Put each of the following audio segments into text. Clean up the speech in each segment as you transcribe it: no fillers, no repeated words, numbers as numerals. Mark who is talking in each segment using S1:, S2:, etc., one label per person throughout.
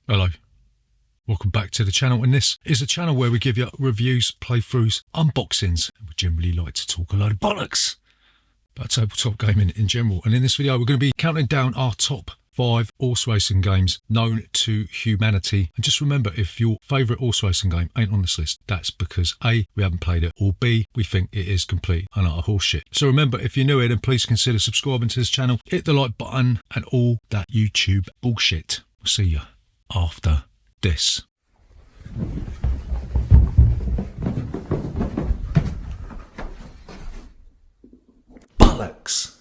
S1: Hello, welcome back to the channel, and this is a channel where we give you reviews, playthroughs, unboxings, and we generally like to talk a load of bollocks about tabletop gaming in general. And in this video we're going to be counting down our top 5 horse racing games known to humanity. And just remember, if your favourite horse racing game ain't on this list, that's because A, we haven't played it, or B, we think it is complete and utter horseshit. So remember, if you're new here, then please consider subscribing to this channel, hit the like button and all that YouTube bullshit. We'll see you after this. Bollocks.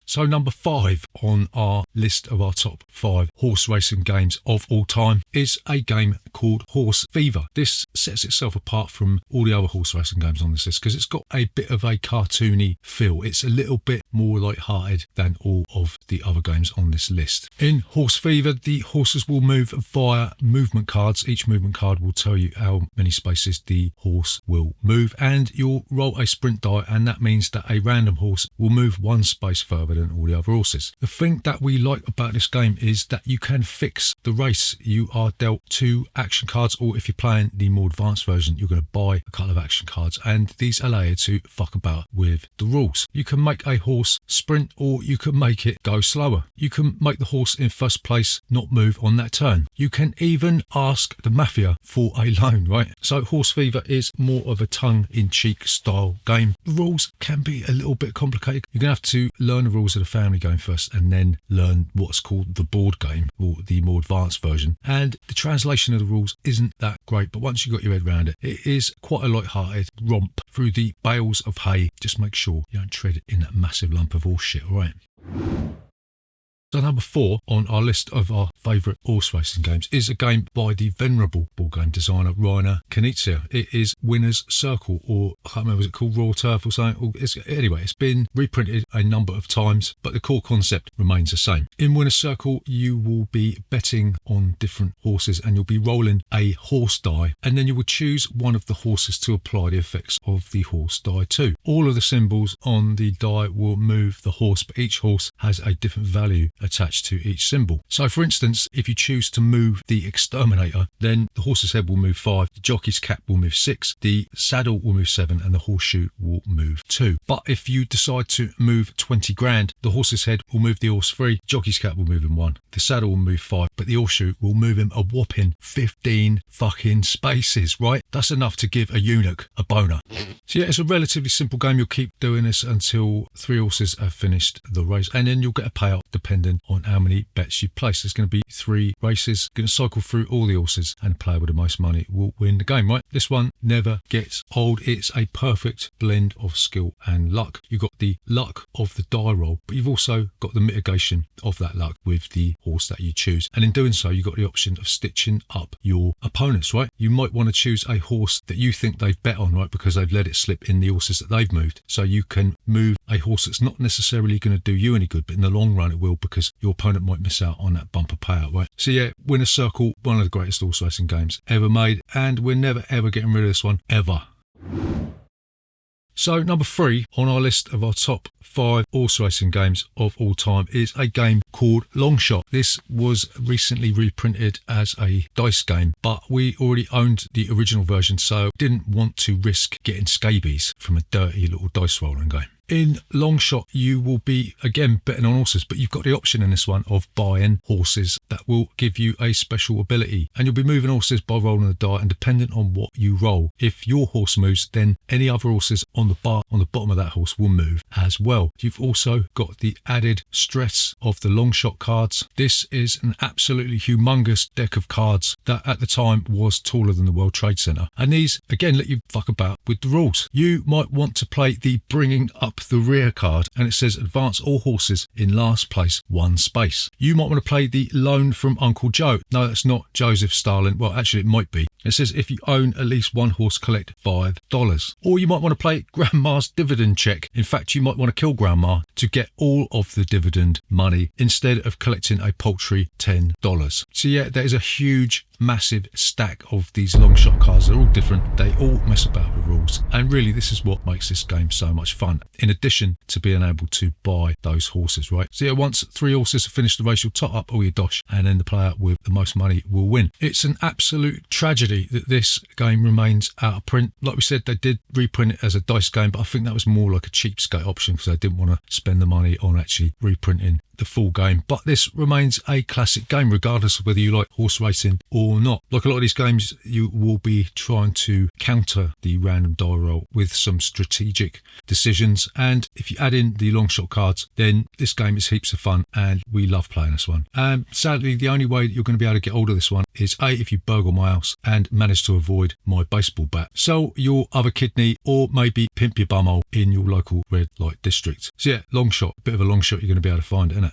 S1: So number 5 on our list of our top 5 horse racing games of all time is a game called Horse Fever. This sets itself apart from all the other horse racing games on this list because it's got a bit of a cartoony feel. It's a little bit more light-hearted than all of the other games on this list. In Horse Fever, the horses will move via movement cards. Each movement card will tell you how many spaces the horse will move, and you'll roll a sprint die, and that means that a random horse will move one space further than all the other horses. The thing that we like about this game is that you can fix the race. You are dealt 2 action cards, or if you're playing the more advanced version, you're going to buy a couple of action cards, and these allow you to fuck about with the rules. You can make a horse sprint, or you can make it go slower. You can make the horse in first place not move on that turn. You can even ask the mafia for a loan, right? So Horse Fever is more of a tongue-in-cheek style game. The rules can be a little bit complicated. You're going to have to learn the rules of the family game first, and then learn what's called the board game, or the more advanced version. And the translation of the rules isn't that great, but once you've got your head around it, it is quite a light-hearted romp through the bales of hay. Just make sure you don't tread in that massive lump of horse shit, alright? So number 4 on our list of our favourite horse racing games is a game by the venerable board game designer Rainer Knizia. It is Winner's Circle, or I can't remember, was it called Raw Turf or something? Anyway, it's been reprinted a number of times, but the core concept remains the same. In Winner's Circle, you will be betting on different horses, and you'll be rolling a horse die, and then you will choose one of the horses to apply the effects of the horse die to. All of the symbols on the die will move the horse, but each horse has a different value attached to each symbol. So for instance, if you choose to move the exterminator, then the horse's head will move 5, the jockey's cap will move 6, the saddle will move 7, and the horseshoe will move 2. But if you decide to move 20 grand, the horse's head will move the horse 3, the jockey's cap will move him 1, the saddle will move 5, but the horseshoe will move him a whopping 15 fucking spaces, right? That's enough to give a eunuch a boner. So yeah, it's a relatively simple game. You'll keep doing this until 3 horses have finished the race, and then you'll get a payout depending on how many bets you place. There's going to be 3 races, going to cycle through all the horses, and the player with the most money will win the game, right? This one never gets old. It's a perfect blend of skill and luck. You've got the luck of the die roll, but you've also got the mitigation of that luck with the horse that you choose. And in doing so, you've got the option of stitching up your opponents, right? You might want to choose a horse that you think they've bet on, right? Because they've let it slip in the horses that they've moved. So you can move a horse that's not necessarily going to do you any good, but in the long run it will, because your opponent might miss out on that bumper payout, right? So yeah, Winner's Circle, one of the greatest horse racing games ever made, and we're never ever getting rid of this one, ever. So number 3 on our list of our top 5 horse racing games of all time is a game called Long Shot. This was recently reprinted as a dice game, but we already owned the original version, so didn't want to risk getting scabies from a dirty little dice rolling game. In Long Shot, you will be, again, betting on horses, but you've got the option in this one of buying horses that will give you a special ability. And you'll be moving horses by rolling the die, and depending on what you roll, if your horse moves, then any other horses on the bar on the bottom of that horse will move as well. You've also got the added stress of the Long Shot cards. This is an absolutely humongous deck of cards that at the time was taller than the World Trade Center. And these, again, let you fuck about with the rules. You might want to play the bringing up the rear card, and it says advance all horses in last place 1 space. You might want to play the loan from Uncle Joe. No, that's not Joseph Stalin. Well, actually it might be. It says if you own at least one horse, collect $5. Or you might want to play Grandma's dividend check. In fact, you might want to kill Grandma to get all of the dividend money instead of collecting a paltry $10. So yeah, there is a huge, massive stack of these long shot cards. They're all different. They all mess about with rules. And really, this is what makes this game so much fun, in addition to being able to buy those horses, right? So yeah, once 3 horses have finished the race, you'll top up all your dosh, and then the player with the most money will win. It's an absolute tragedy that this game remains out of print. Like we said, they did reprint it as a dice game, but I think that was more like a cheapskate option because they didn't want to spend the money on actually reprinting the full game. But this remains a classic game regardless of whether you like horse racing or not. Like a lot of these games, you will be trying to counter the random die roll with some strategic decisions, and if you add in the long shot cards, then this game is heaps of fun and we love playing this one. And sadly, the only way that you're going to be able to get hold of this one is A, if you burgle my house and manage to avoid my baseball bat, sell your other kidney, or maybe pimp your bumhole in your local red light district. So yeah, long shot, bit of a long shot you're going to be able to find, isn't it?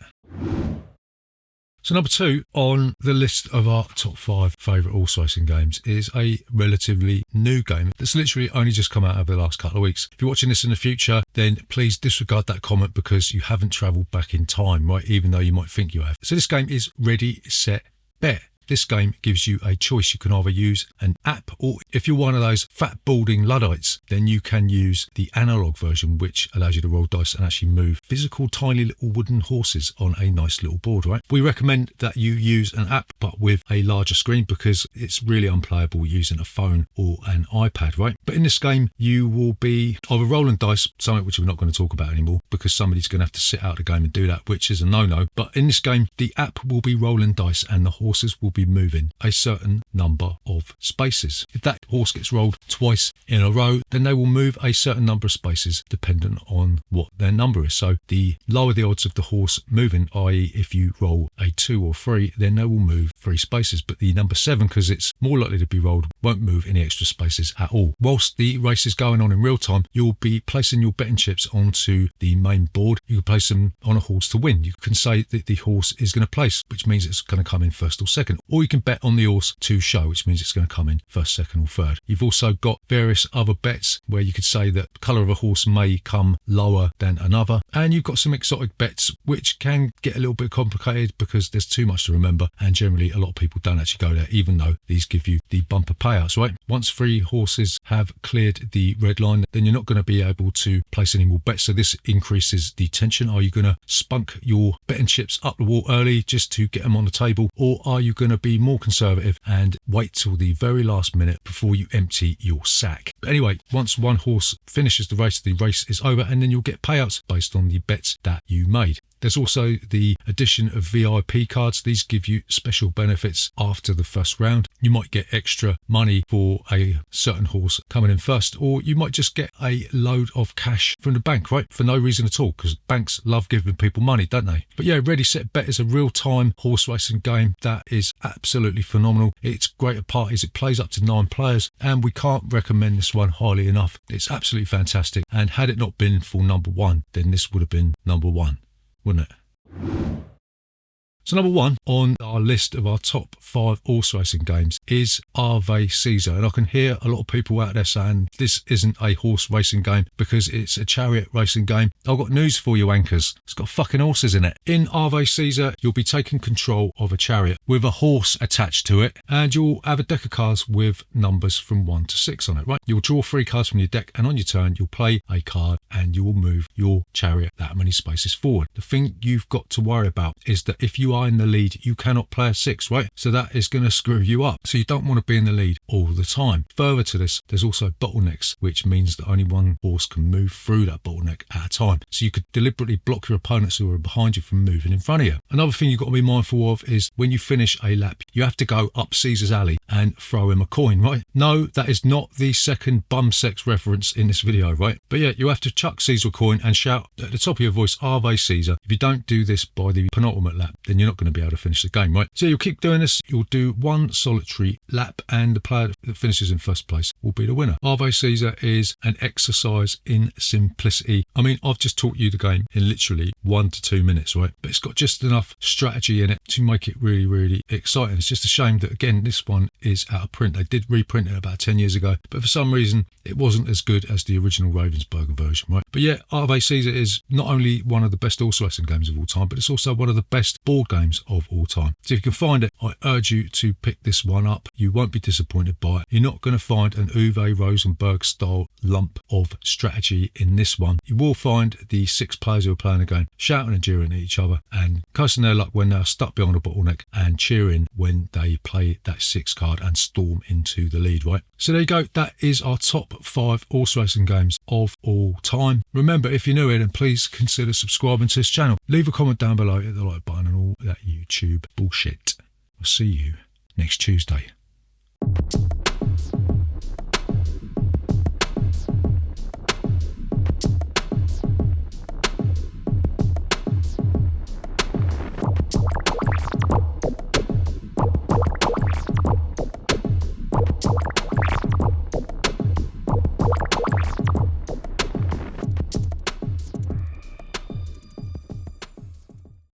S1: So number 2 on the list of our top 5 favourite horse racing games is a relatively new game that's literally only just come out over the last couple of weeks. If you're watching this in the future, then please disregard that comment because you haven't travelled back in time, right? Even though you might think you have. So this game is Ready, Set, Bet. This game gives you a choice. You can either use an app, or if you're one of those fat balding Luddites, then you can use the analog version, which allows you to roll dice and actually move physical tiny little wooden horses on a nice little board, right? We recommend that you use an app but with a larger screen because it's really unplayable using a phone or an iPad, right? But in this game, you will be either rolling dice, something which we're not going to talk about anymore because somebody's going to have to sit out the game and do that, which is a no-no. But in this game, the app will be rolling dice and the horses will be moving a certain number of spaces. If that horse gets rolled twice in a row, then they will move a certain number of spaces dependent on what their number is. So the lower the odds of the horse moving, i.e. if you roll a 2 or 3, then they will move 3 spaces. But the number 7, because it's more likely to be rolled, won't move any extra spaces at all. Whilst the race is going on in real time, you'll be placing your betting chips onto the main board. You can place them on a horse to win. You can say that the horse is going to place, which means it's going to come in first or second. Or you can bet on the horse to show, which means it's going to come in first, second or third. You've also got various other bets where you could say that the colour of a horse may come lower than another, and you've got some exotic bets which can get a little bit complicated because there's too much to remember, and generally a lot of people don't actually go there, even though these give you the bumper payouts, right? Once 3 horses have cleared the red line, then you're not going to be able to place any more bets, so this increases the tension. Are you going to spunk your betting chips up the wall early just to get them on the table, or are you going to be more conservative and wait till the very last minute before you empty your sack? But anyway, once one horse finishes the race is over, and then you'll get payouts based on the bets that you made. There's also the addition of VIP cards. These give you special benefits after the first round. You might get extra money for a certain horse coming in first, or you might just get a load of cash from the bank, right? For no reason at all, because banks love giving people money, don't they? But yeah, Ready, Set, Bet is a real-time horse racing game that is absolutely phenomenal. It's great at parties. It plays up to 9 players, and we can't recommend this one highly enough. It's absolutely fantastic, and had it not been for number 1, then this would have been number 1. Wouldn't it? So number 1 on our list of our top 5 horse racing games is Arvo Caesar. And I can hear a lot of people out there saying this isn't a horse racing game because it's a chariot racing game. I've got news for you, anchors. It's got fucking horses in it. In Arvo Caesar, you'll be taking control of a chariot with a horse attached to it, and you'll have a deck of cards with numbers from 1 to 6 on it, right? You'll draw 3 cards from your deck, and on your turn, you'll play a card and you will move your chariot that many spaces forward. The thing you've got to worry about is that if you are in the lead, you cannot play a 6, right? So that is going to screw you up. So you don't want to be in the lead all the time. Further to this, there's also bottlenecks, which means that only one horse can move through that bottleneck at a time. So you could deliberately block your opponents who are behind you from moving in front of you. Another thing you've got to be mindful of is when you finish a lap, you have to go up Caesar's alley and throw him a coin, right? No, that is not the second bum sex reference in this video, right? But yeah, you have to chuck Caesar a coin and shout at the top of your voice, Arvo Caesar. If you don't do this by the penultimate lap, then you're not going to be able to finish the game, right? So you'll keep doing this. You'll do 1 solitary lap lap, and the player that finishes in first place will be the winner. Arvo Caesar is an exercise in simplicity. I mean, I've just taught you the game in literally 1 to 2 minutes, right? But it's got just enough strategy in it to make it really, really exciting. It's just a shame that, again, this one is out of print. They did reprint it about 10 years ago, but for some reason, it wasn't as good as the original Ravensburger version, right? But yeah, Arvo Caesar is not only one of the best horse racing games of all time, but it's also one of the best board games of all time. So if you can find it, I urge you to pick this one up. You won't be disappointed by it. You're not going to find an Uwe Rosenberg style lump of strategy in this one. You will find the 6 players who are playing the game shouting and jeering at each other and cursing their luck when they're stuck behind a bottleneck and cheering when they play that 6 card and storm into the lead, right? So there you go. That is our top 5 horse racing games of all time. Remember, if you're new here, then please consider subscribing to this channel. Leave a comment down below, hit the like button and all that YouTube bullshit. I'll see you next Tuesday.